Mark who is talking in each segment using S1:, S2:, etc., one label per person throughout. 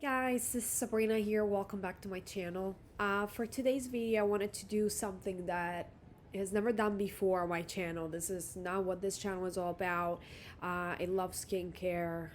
S1: Guys, this is Sabrina here. Welcome back to my channel. For today's video, I wanted to do something that has never done before on my channel. This is not what this channel is all about. I love skincare.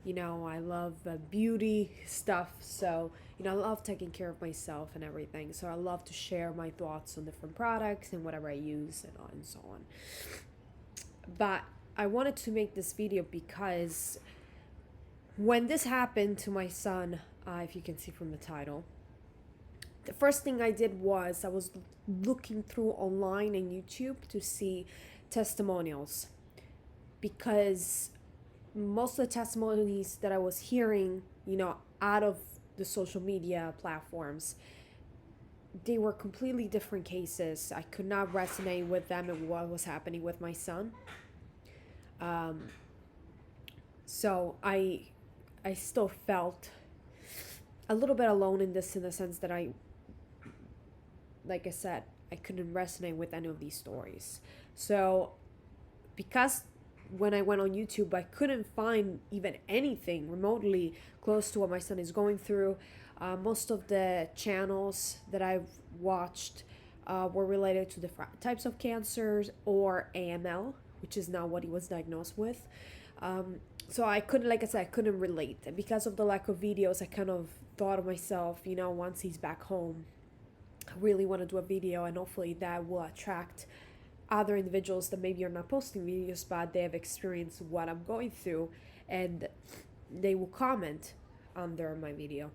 S1: I love beauty stuff. So, I love taking care of myself and everything. So I love to share my thoughts on different products and whatever I use and so on. But I wanted to make this video because when this happened to my son, if you can see from the title, the first thing I did was I was looking through online and YouTube to see testimonials, because most of the testimonies that I was hearing, out of the social media platforms, they were completely different cases. I could not resonate with them and what was happening with my son. So I still felt a little bit alone in this, in the sense that like I said, I couldn't resonate with any of these stories. So because when I went on YouTube, I couldn't find even anything remotely close to what my son is going through. Most of the channels that I've watched were related to different types of cancers or AML, which is not what he was diagnosed with. So I couldn't, like I said, I couldn't relate. And because of the lack of videos, I kind of thought of myself, once he's back home, I really want to do a video, and hopefully that will attract other individuals that maybe are not posting videos, but they have experienced what I'm going through, and they will comment under my video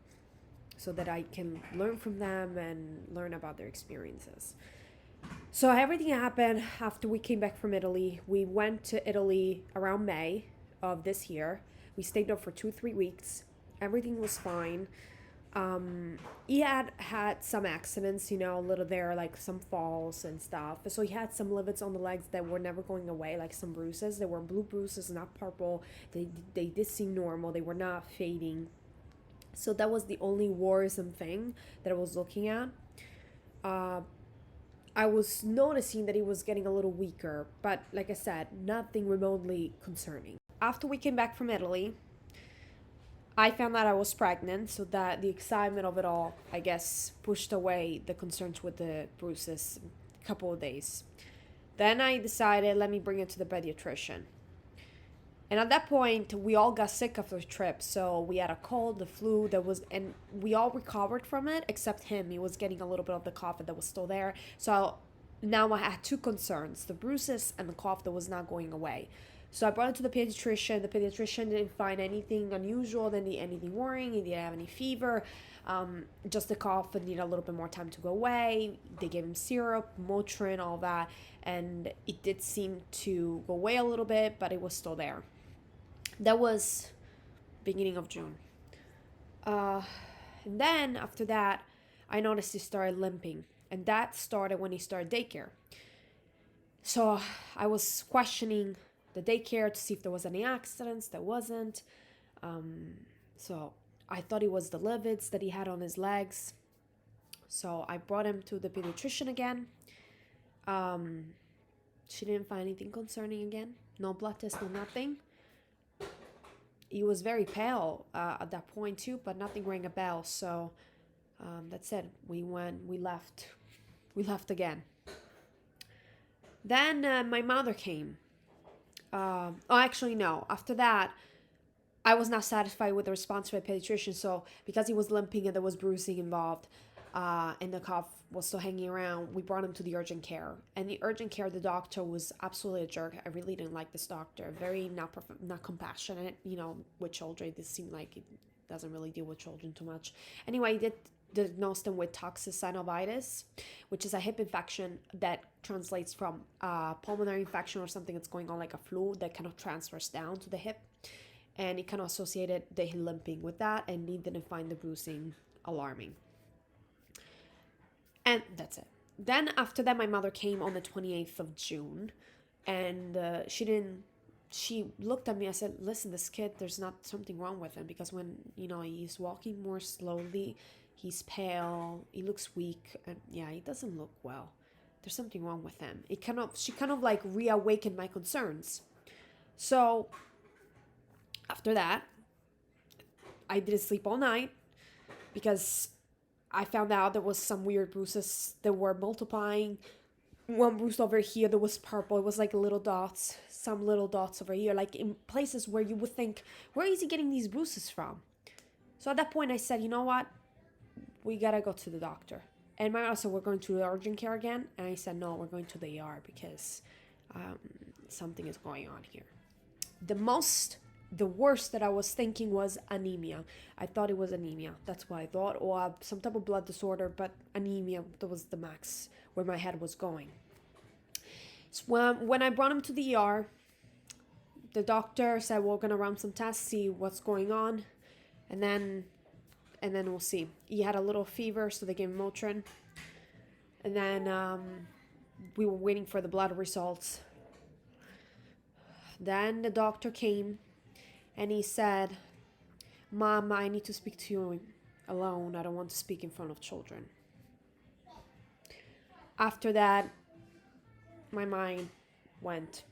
S1: so that I can learn from them and learn about their experiences. So everything happened after we came back from Italy. We went to Italy around May of this year. We stayed there for 2-3 weeks. Everything was fine. He had some accidents, a little there, like some falls and stuff. So he had some livids on the legs that were never going away, like some bruises. They were blue bruises, not purple. They did seem normal. They were not fading. So that was the only worrisome thing that I was looking at. I was noticing that he was getting a little weaker, but like I said, nothing remotely concerning. After we came back from Italy, I found out I was pregnant, so that the excitement of it all, I guess, pushed away the concerns with the bruises a couple of days. Then I decided, let me bring it to the pediatrician. And at that point, we all got sick after the trip. So we had a cold, the flu, and we all recovered from it, except him. He was getting a little bit of the cough that was still there. So now I had two concerns, the bruises and the cough that was not going away. So I brought it to the pediatrician. The pediatrician didn't find anything unusual, didn't anything worrying. He didn't have any fever, just the cough and needed a little bit more time to go away. They gave him syrup, Motrin, all that, and it did seem to go away a little bit, but it was still there. That was beginning of June. And then after that, I noticed he started limping, and that started when he started daycare. So I was questioning the daycare to see if there was any accidents. There wasn't. So I thought it was the livids that he had on his legs. So I brought him to the pediatrician again. She didn't find anything concerning again. No blood test, no nothing. He was very pale at that point too, but nothing rang a bell. So that's it. We left again. Then my mother came. Actually, no. After that, I was not satisfied with the response to my pediatrician. So because he was limping and there was bruising involved, and the cough was still hanging around, we brought him to the urgent care. And the urgent care, the doctor was absolutely a jerk. I really didn't like this doctor. Very not compassionate, with children. This seemed like it doesn't really deal with children too much. Anyway, he did diagnosed him with toxicinovitis, which is a hip infection that translates from pulmonary infection or something that's going on like a flu that kind of transfers down to the hip. And he kind of associated the limping with that, and he didn't find the bruising alarming. And that's it. Then after that, my mother came on the 28th of June, and she looked at me. I said, listen, this kid, there's not something wrong with him, because when, he's walking more slowly, he's pale, he looks weak, and yeah, he doesn't look well. There's something wrong with him. She kind of like reawakened my concerns. So after that, I didn't sleep all night because I found out there was some weird bruises that were multiplying. One bruise over here that was purple. It was like little dots, some little dots over here, like in places where you would think, where is he getting these bruises from? So at that point I said, you know what? We gotta go to the doctor. And my mom said, we're going to the urgent care again. And I said, no, we're going to the ER because something is going on here. The worst that I was thinking was anemia. I thought it was anemia. That's what I thought. Or some type of blood disorder, but anemia, that was the max where my head was going. So when I brought him to the ER, the doctor said, we're going to run some tests, see what's going on. And then we'll see. He had a little fever, so they gave him Motrin. And then we were waiting for the blood results. Then the doctor came and he said, Mom, I need to speak to you alone. I don't want to speak in front of children. After that, my mind went.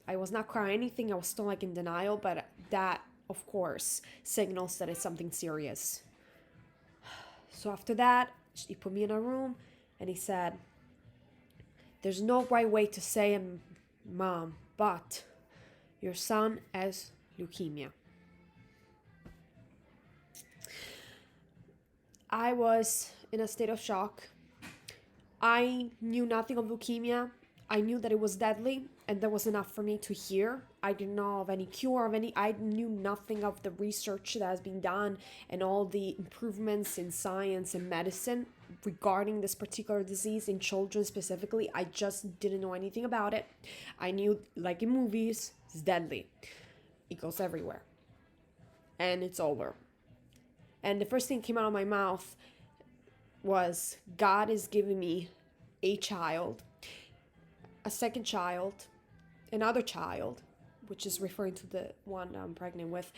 S1: I was not crying anything. I was still like in denial, but that, of course, signals that it's something serious. So after that, he put me in a room and he said, there's no right way to say it, Mom, but your son has leukemia. I was in a state of shock. I knew nothing of leukemia. I knew that it was deadly, and that was enough for me to hear. I didn't know of any cure, I knew nothing of the research that has been done and all the improvements in science and medicine regarding this particular disease in children specifically. I just didn't know anything about it. I knew, like in movies, it's deadly. It goes everywhere. And it's over. And the first thing that came out of my mouth was, God is giving me a child, a second child, another child, which is referring to the one I'm pregnant with,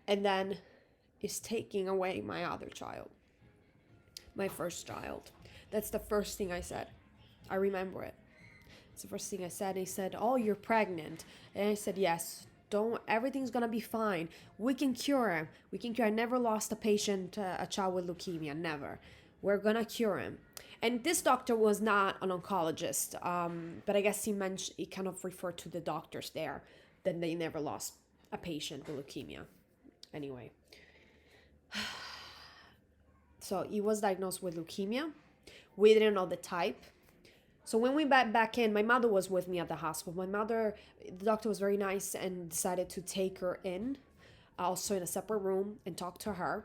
S1: and then is taking away my other child, my first child. That's the first thing I said. I remember it. It's the first thing I said. He said, oh, you're pregnant. And I said, yes. Everything's gonna be fine. We can cure him. I never lost a patient, a child with leukemia, never. We're gonna cure him. And this doctor was not an oncologist, but I guess he kind of referred to the doctors there, that they never lost a patient with leukemia. Anyway. So he was diagnosed with leukemia. We didn't know the type. So when we went back in, my mother was with me at the hospital. The doctor was very nice and decided to take her in, also in a separate room, and talk to her.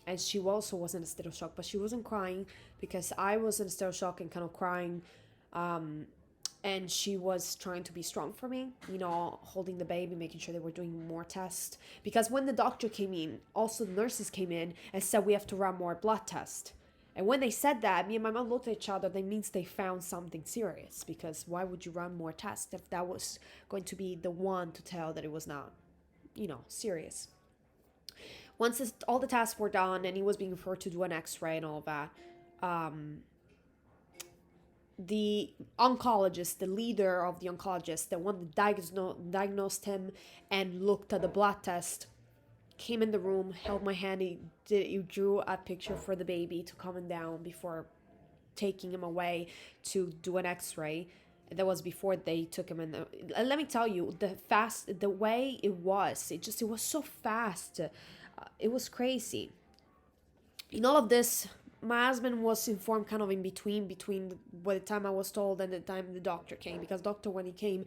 S1: And she also was in a state of shock, but she wasn't crying because I was in a state of shock and kind of crying. And she was trying to be strong for me, holding the baby, making sure they were doing more tests. Because when the doctor came in, also the nurses came in and said, we have to run more blood tests. And when they said that, me and my mom looked at each other. That means they found something serious. Because why would you run more tests if that was going to be the one to tell that it was not, serious? Once all the tests were done and he was being referred to do an x-ray and all of that, the oncologist, the leader of the oncologists, the one that diagnosed him and looked at the blood test, came in the room, held my hand. He drew a picture for the baby to calm down before taking him away to do an x-ray. That was before they took him in. Let me tell you, the way it was so fast. It was crazy. In all of this, my husband was informed kind of in between by the time I was told and the time the doctor came. Because doctor, when he came,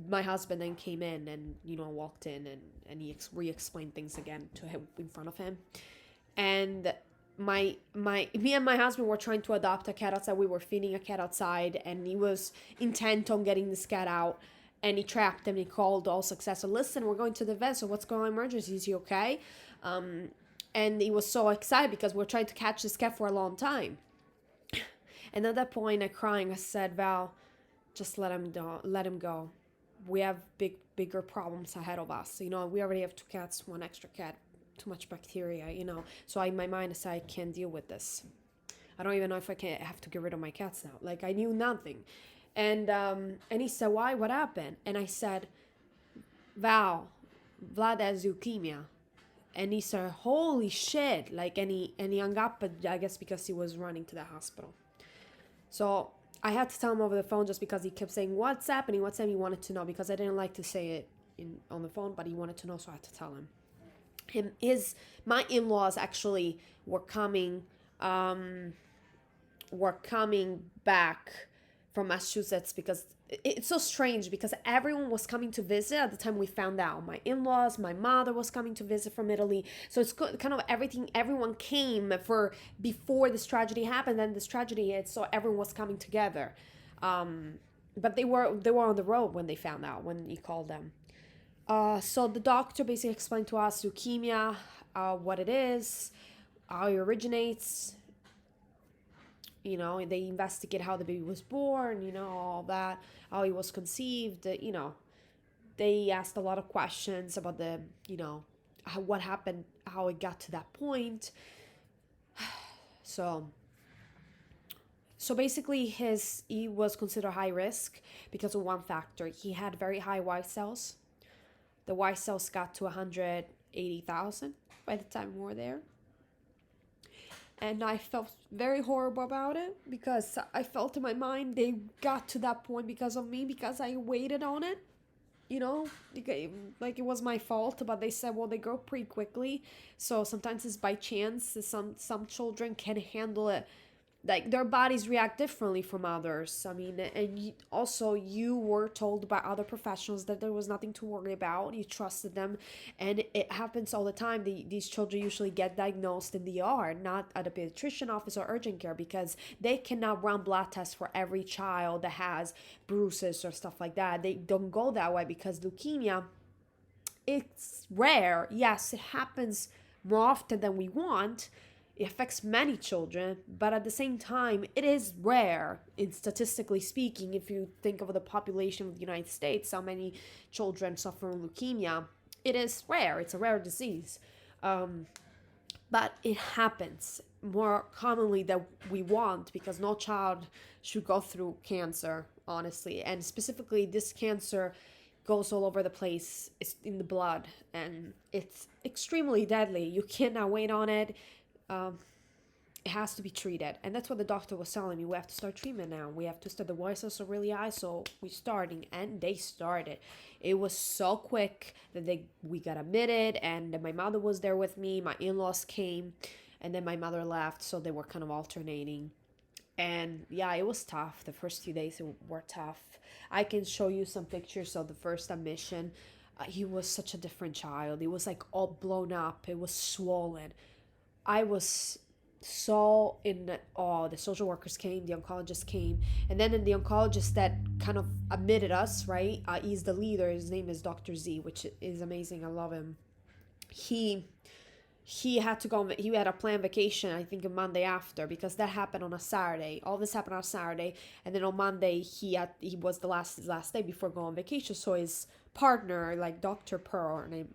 S1: my husband then came in and, walked in and he re-explained things again to him in front of him. And me and my husband were trying to adopt a cat outside. We were feeding a cat outside and he was intent on getting this cat out. And he trapped him. He called all successful. Listen, we're going to the vet. So what's going on? Emergency? Is he okay? And he was so excited because we're trying to catch this cat for a long time. And at that point, I crying, I said, Val, just let him go. We have bigger problems ahead of us. We already have 2 cats, 1 extra cat, too much bacteria, So in my mind, I said, I can't deal with this. I don't even know if I have to get rid of my cats now. Like, I knew nothing. And he said, why? What happened? And I said, Val, Vlad has leukemia. And he said, holy shit, like, and he hung up, but I guess because he was running to the hospital. So I had to tell him over the phone just because he kept saying, what's happening, what's happening. He wanted to know because I didn't like to say it on the phone, but he wanted to know, so I had to tell him. My in-laws actually were coming back from Massachusetts because it's so strange because everyone was coming to visit at the time we found out. My in-laws, my mother was coming to visit from Italy. So it's kind of everyone came for before this tragedy happened, then this tragedy hit, so everyone was coming together. But they were on the road when they found out, when he called them. So the doctor basically explained to us leukemia, what it is, how it originates. They investigate how the baby was born, all that, how he was conceived. They asked a lot of questions about what happened, how it got to that point. So basically he was considered high risk because of one factor. He had very high white cells. The white cells got to 180,000 by the time we were there. And I felt very horrible about it because I felt in my mind they got to that point because of me, because I waited on it. Like it was my fault, but they said, well, they grow pretty quickly. So sometimes it's by chance. Some children can handle it. Like their bodies react differently from others. I mean, and also you were told by other professionals that there was nothing to worry about. You trusted them, and it happens all the time. These children usually get diagnosed in the ER, not at a pediatrician office or urgent care, because they cannot run blood tests for every child that has bruises or stuff like that. They don't go that way because leukemia, it's rare. Yes, it happens more often than we want. It affects many children, but at the same time, it is rare, statistically speaking. If you think of the population of the United States, how many children suffer from leukemia, it is rare. It's a rare disease. But it happens more commonly than we want, because no child should go through cancer, honestly. And specifically, this cancer goes all over the place. It's in the blood, and it's extremely deadly. You cannot wait on it. It has to be treated, and that's what the doctor was telling me. We have to start treatment now. We have to start. The white cells are really high, so we're starting, and they started. It was so quick that we got admitted, and my mother was there with me. My in-laws came, and then my mother left, so they were kind of alternating. And yeah, it was tough. The first few days were tough. I can show you some pictures of the first admission. He was such a different child. It was like all blown up. It was swollen. I was so in awe. The social workers came, the oncologist came, and then the oncologist that kind of admitted us, right? He's the leader. His name is Dr. Z, which is amazing. I love him. He had to go. He had a planned vacation, I think, a Monday after, because that happened on a Saturday. All this happened on a Saturday, and then on Monday he was his last day before going on vacation. So his partner, like Dr. Pearl, her name,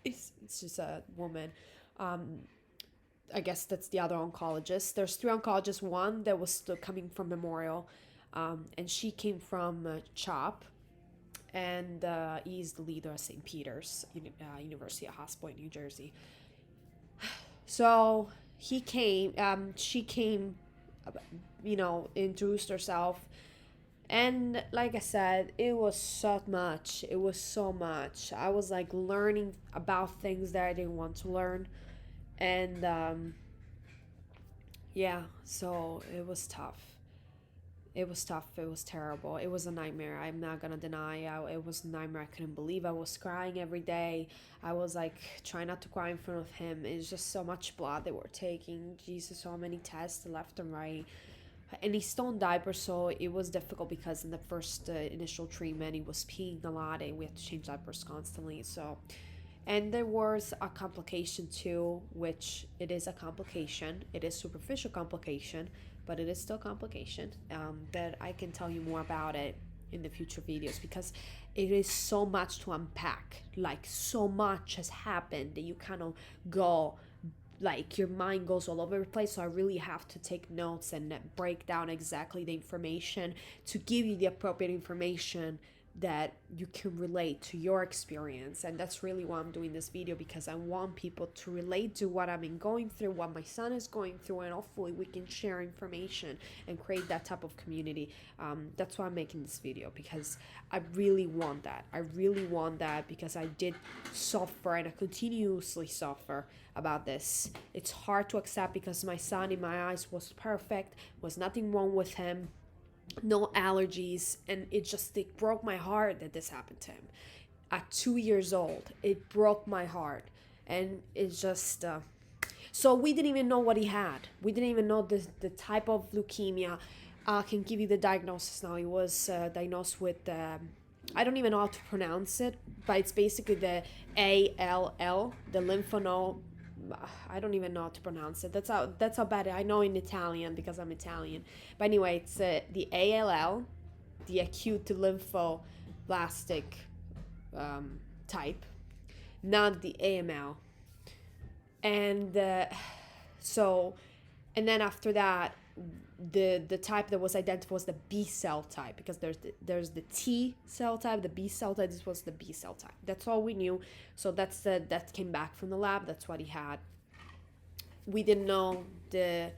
S1: it's just a woman. I guess that's the other oncologist. There's 3 oncologists. One that was still coming from Memorial, and she came from CHOP, and he's the leader of St. Peter's University Hospital in New Jersey. So he came. She came. Introduced herself, and like I said, it was so much. It was so much. I was like learning about things that I didn't want to learn. And so it was tough. It was terrible. It was a nightmare. I'm not gonna deny. It was a nightmare. I couldn't believe I was crying every day. I was like trying not to cry in front of him. It's just so much blood they were taking. Jesus, so many tests left and right. And he's still in diapers, so it was difficult because in the first initial treatment, he was peeing a lot, and we had to change diapers constantly. So. And there was a complication too, which it is a complication. It is superficial complication, but it is still complication. That I can tell you more about it in the future videos, because it is so much to unpack. Like, so much has happened that you kind of go, like, your mind goes all over the place. So I really have to take notes and break down exactly the information to give you the appropriate information that you can relate to your experience. And that's really why I'm doing this video, because I want people to relate to what I've been going through, what my son is going through, and hopefully we can share information and create that type of community. That's why I'm making this video, because I really want that. I really want that, because I did suffer and I continuously suffer about this. It's hard to accept, because my son in my eyes was perfect, was nothing wrong with him, no allergies, and it broke my heart that this happened to him at 2 years old. It broke my heart. And it's just so we didn't even know what he had. We didn't even know the type of leukemia. I can give you the diagnosis now. He was diagnosed with I don't even know how to pronounce it, but it's basically the ALL, the lymphanode. I don't even know how to pronounce it. That's how bad I know in Italian, because I'm Italian. But anyway, it's the ALL, the acute lymphoblastic type, not the AML. And and then after that, the type that was identified was the B cell type, because there's the T cell type, the B cell type. This was the B cell type. That's all we knew. So that came back from the lab. That's what he had. We didn't know the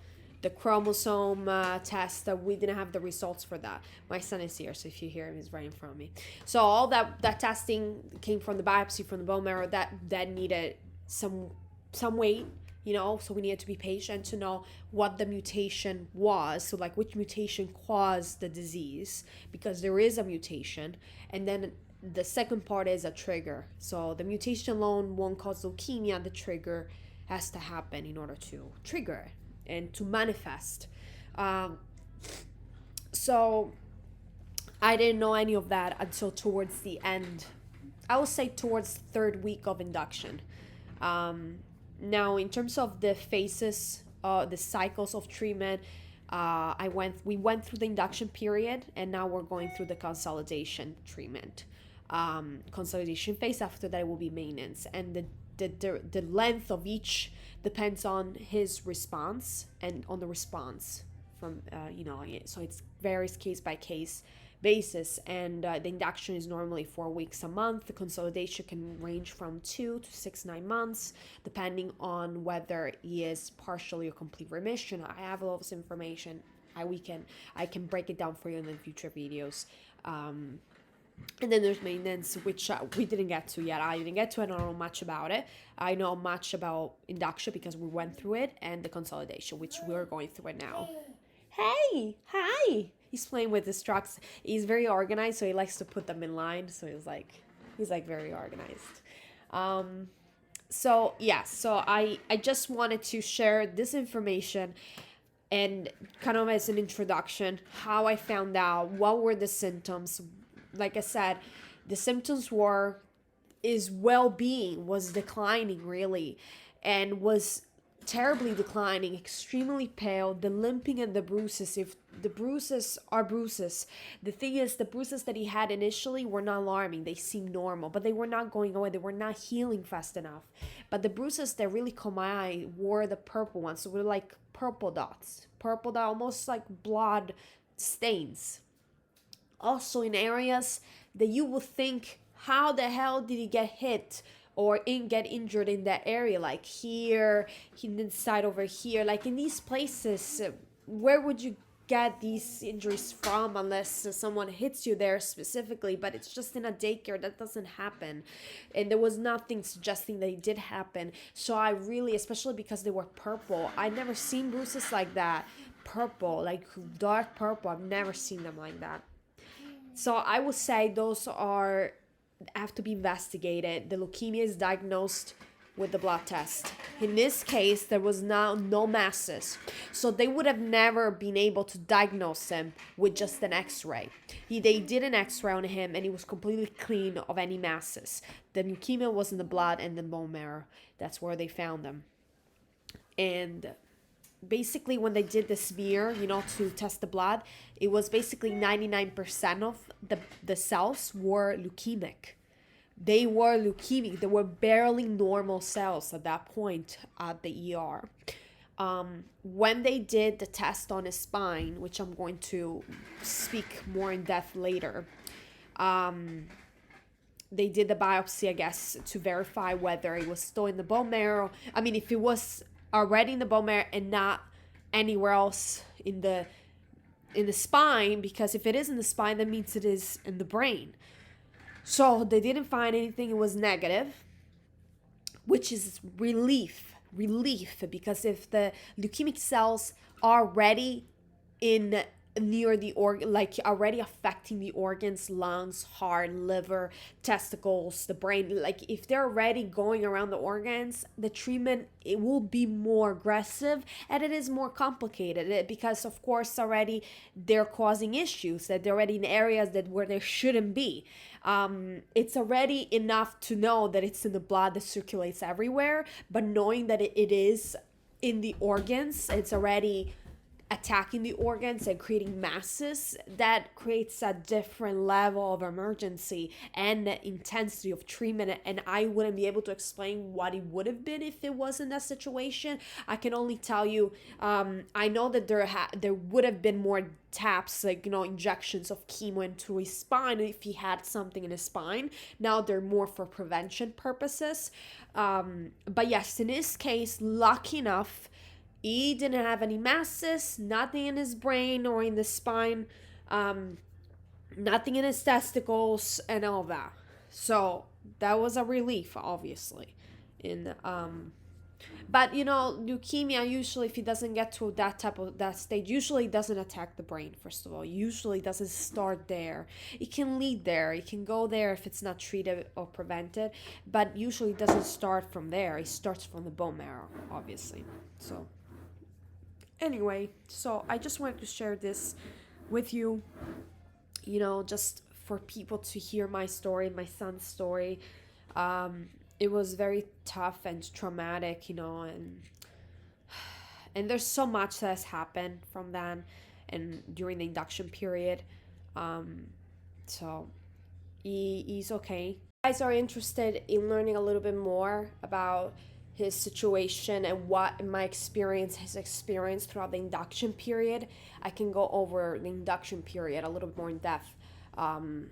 S1: chromosome test. That we didn't have the results for that. My son is here, so if you hear him, he's right in front of me. So all that testing came from the biopsy from the bone marrow. That needed some weight, so we needed to be patient to know what the mutation was. So like which mutation caused the disease, because there is a mutation. And then the second part is a trigger. So the mutation alone won't cause leukemia. The trigger has to happen in order to trigger and to manifest. So I didn't know any of that until towards the end. I would say towards the third week of induction. Now, in terms of the phases, the cycles of treatment, we went through the induction period, and now we're going through the consolidation treatment. Consolidation phase. After that, it will be maintenance, and the length of each depends on his response and on the response from so it's varies case by case basis. And the induction is normally 4 weeks a month. The consolidation can range from 2 to 9 months, depending on whether he is partially or complete remission. I have a lot of information. I can break it down for you in the future videos. And then there's maintenance, which we didn't get to yet. I didn't get to. I don't know much about it. I know much about induction because we went through it, and the consolidation, which we're going through it now. Hey, hi. He's playing with his trucks. He's very organized, so he likes to put them in line. So he's like very organized. So I just wanted to share this information, and kind of as an introduction, how I found out, what were the symptoms. Like I said, the symptoms his well-being was declining really, and was terribly declining, extremely pale, the limping and the bruises. If the bruises are bruises, the thing is, the bruises that he had initially were not alarming. They seemed normal, but they were not going away. They were not healing fast enough. But the bruises that really caught my eye were the purple ones. So were like purple dots, almost like blood stains. Also in areas that you would think, how the hell did he get hit or get injured in that area? Like here, inside over here, like in these places, where would you get these injuries from unless someone hits you there specifically? But it's just in a daycare. That doesn't happen. And there was nothing suggesting that it did happen. So I really, especially because they were purple, I'd never seen bruises like that. Purple, like dark purple. I've never seen them like that. So I would say those have to be investigated. The leukemia is diagnosed with the blood test. In this case, there was no masses. So they would have never been able to diagnose him with just an x-ray. They did an x-ray on him, and he was completely clean of any masses. The leukemia was in the blood and the bone marrow. That's where they found them. And basically, when they did the smear, to test the blood, it was basically 99% of the cells were leukemic. They were leukemic. They were barely normal cells at that point at the ER. When they did the test on his spine, which I'm going to speak more in depth later, They did the biopsy, I guess, to verify whether it was still in the bone marrow. I mean, if it was already in the bone marrow and not anywhere else in the spine, because if it is in the spine, that means it is in the brain. So they didn't find anything. It was negative, which is relief, because if the leukemic cells are already in near the organ, like already affecting the organs, lungs, heart, liver, testicles, the brain, like if they're already going around the organs, the treatment, it will be more aggressive and it is more complicated, because of course already they're causing issues, that they're already in areas that where they shouldn't be. It's already enough to know that it's in the blood that circulates everywhere, but knowing that it is in the organs, it's already attacking the organs and creating masses, that creates a different level of emergency and intensity of treatment. And I wouldn't be able to explain what it would have been if it wasn't that situation. I can only tell you, I know that there would have been more taps, like, injections of chemo into his spine if he had something in his spine. Now they're more for prevention purposes. But yes, in his case, lucky enough, he didn't have any masses, nothing in his brain or in the spine, nothing in his testicles, and all that. So that was a relief, obviously. But leukemia usually, if it doesn't get to that stage, usually doesn't attack the brain. First of all, usually doesn't start there. It can lead there. It can go there if it's not treated or prevented, but usually it doesn't start from there. It starts from the bone marrow, obviously. So. Anyway, so I just wanted to share this with you, just for people to hear my story, my son's story. It was very tough and traumatic, and there's so much that has happened from then and during the induction period. So he's okay. If you guys are interested in learning a little bit more about his situation and what his experience throughout the induction period, I can go over the induction period a little bit more in depth on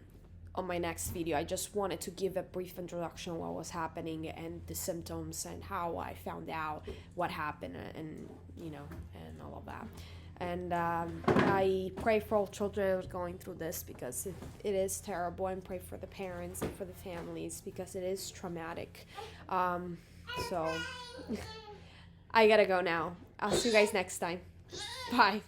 S1: my next video. I just wanted to give a brief introduction on what was happening and the symptoms and how I found out what happened, and and all of that. And I pray for all children that are going through this, because it is terrible, and pray for the parents and for the families, because it is traumatic. So I gotta go now. I'll see you guys next time. Bye.